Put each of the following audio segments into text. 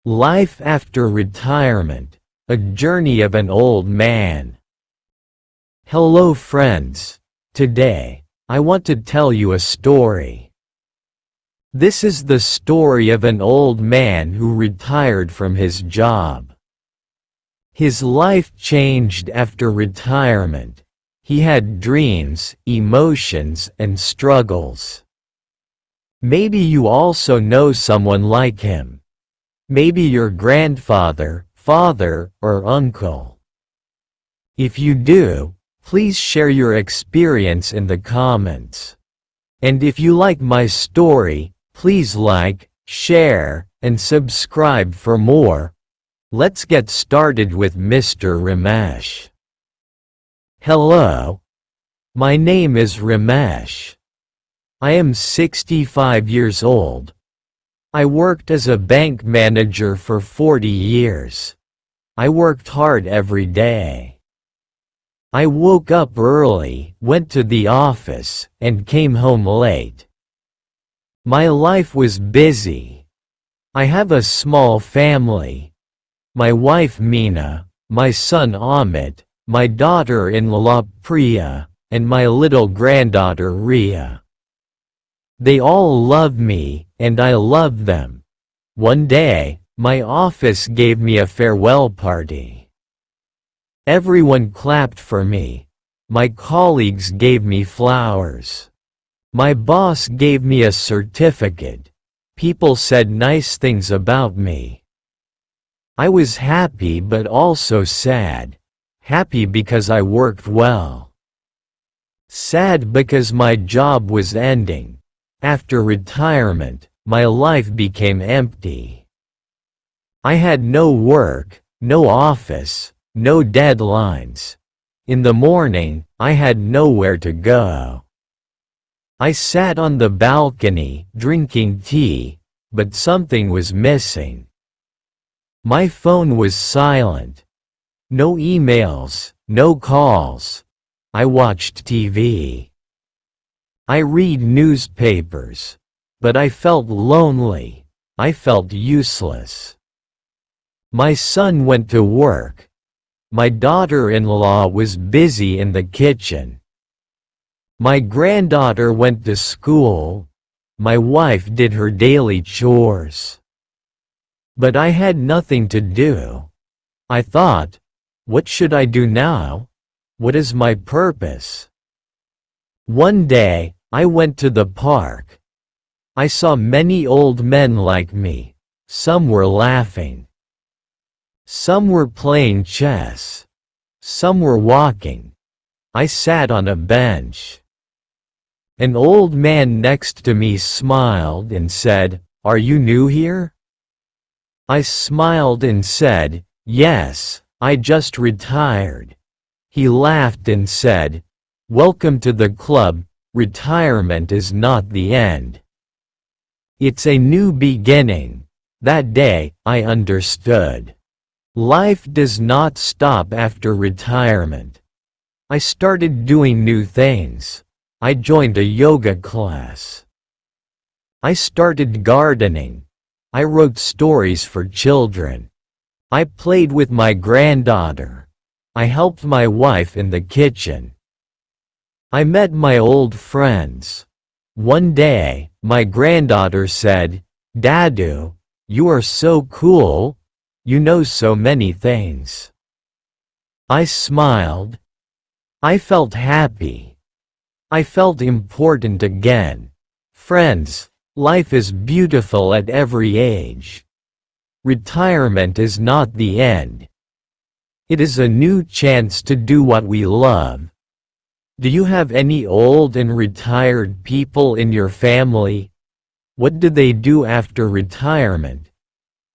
Life after retirement, a journey of an old man. Hello friends, today, I want to tell you a story. This is the story of an old man who retired from his job. His life changed after retirement. He had dreams, emotions, and struggles. Maybe you also know someone like him. Maybe your grandfather, father, or uncle. If you do, please share your experience in the comments. And if you like my story, please like, share, and subscribe for more. Let's get started with Mr. Ramesh. Hello. My name is Ramesh. I am 65 years old. I worked as a bank manager for 40 years. I worked hard every day. I woke up early, went to the office, and came home late. My life was busy. I have a small family. My wife Meena, my son Amit, my daughter-in-law Priya, and my little granddaughter Ria. They all love me, and I love them. One day, my office gave me a farewell party. Everyone clapped for me. My colleagues gave me flowers. My boss gave me a certificate. People said nice things about me. I was happy but also sad. Happy because I worked well. Sad because my job was ending. After retirement, my life became empty. I had no work, no office, no deadlines. In the morning, I had nowhere to go. I sat on the balcony, drinking tea, but something was missing. My phone was silent. No emails, no calls. I watched TV. I read newspapers. But I felt lonely. I felt useless. My son went to work. My daughter-in-law was busy in the kitchen. My granddaughter went to school. My wife did her daily chores. But I had nothing to do. I thought, what should I do now? What is my purpose? One day, I went to the park. I saw many old men like me. Some were laughing. Some were playing chess. Some were walking. I sat on a bench. An old man next to me smiled and said, "Are you new here?" I smiled and said, "Yes, I just retired." He laughed and said, "Welcome to the club. Retirement is not the end. It's a new beginning." That day, I understood. Life does not stop after retirement. I started doing new things. I joined a yoga class. I started gardening. I wrote stories for children. I played with my granddaughter. I helped my wife in the kitchen. I met my old friends. One day, my granddaughter said, "Dadu, you are so cool. You know so many things." I smiled. I felt happy. I felt important again. Friends, life is beautiful at every age. Retirement is not the end. It is a new chance to do what we love. Do you have any old and retired people in your family? What do they do after retirement?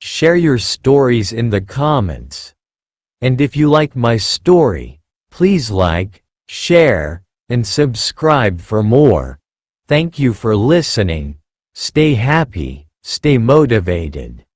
Share your stories in the comments. And if you like my story, please like, share, and subscribe for more. Thank you for listening. Stay happy, stay motivated.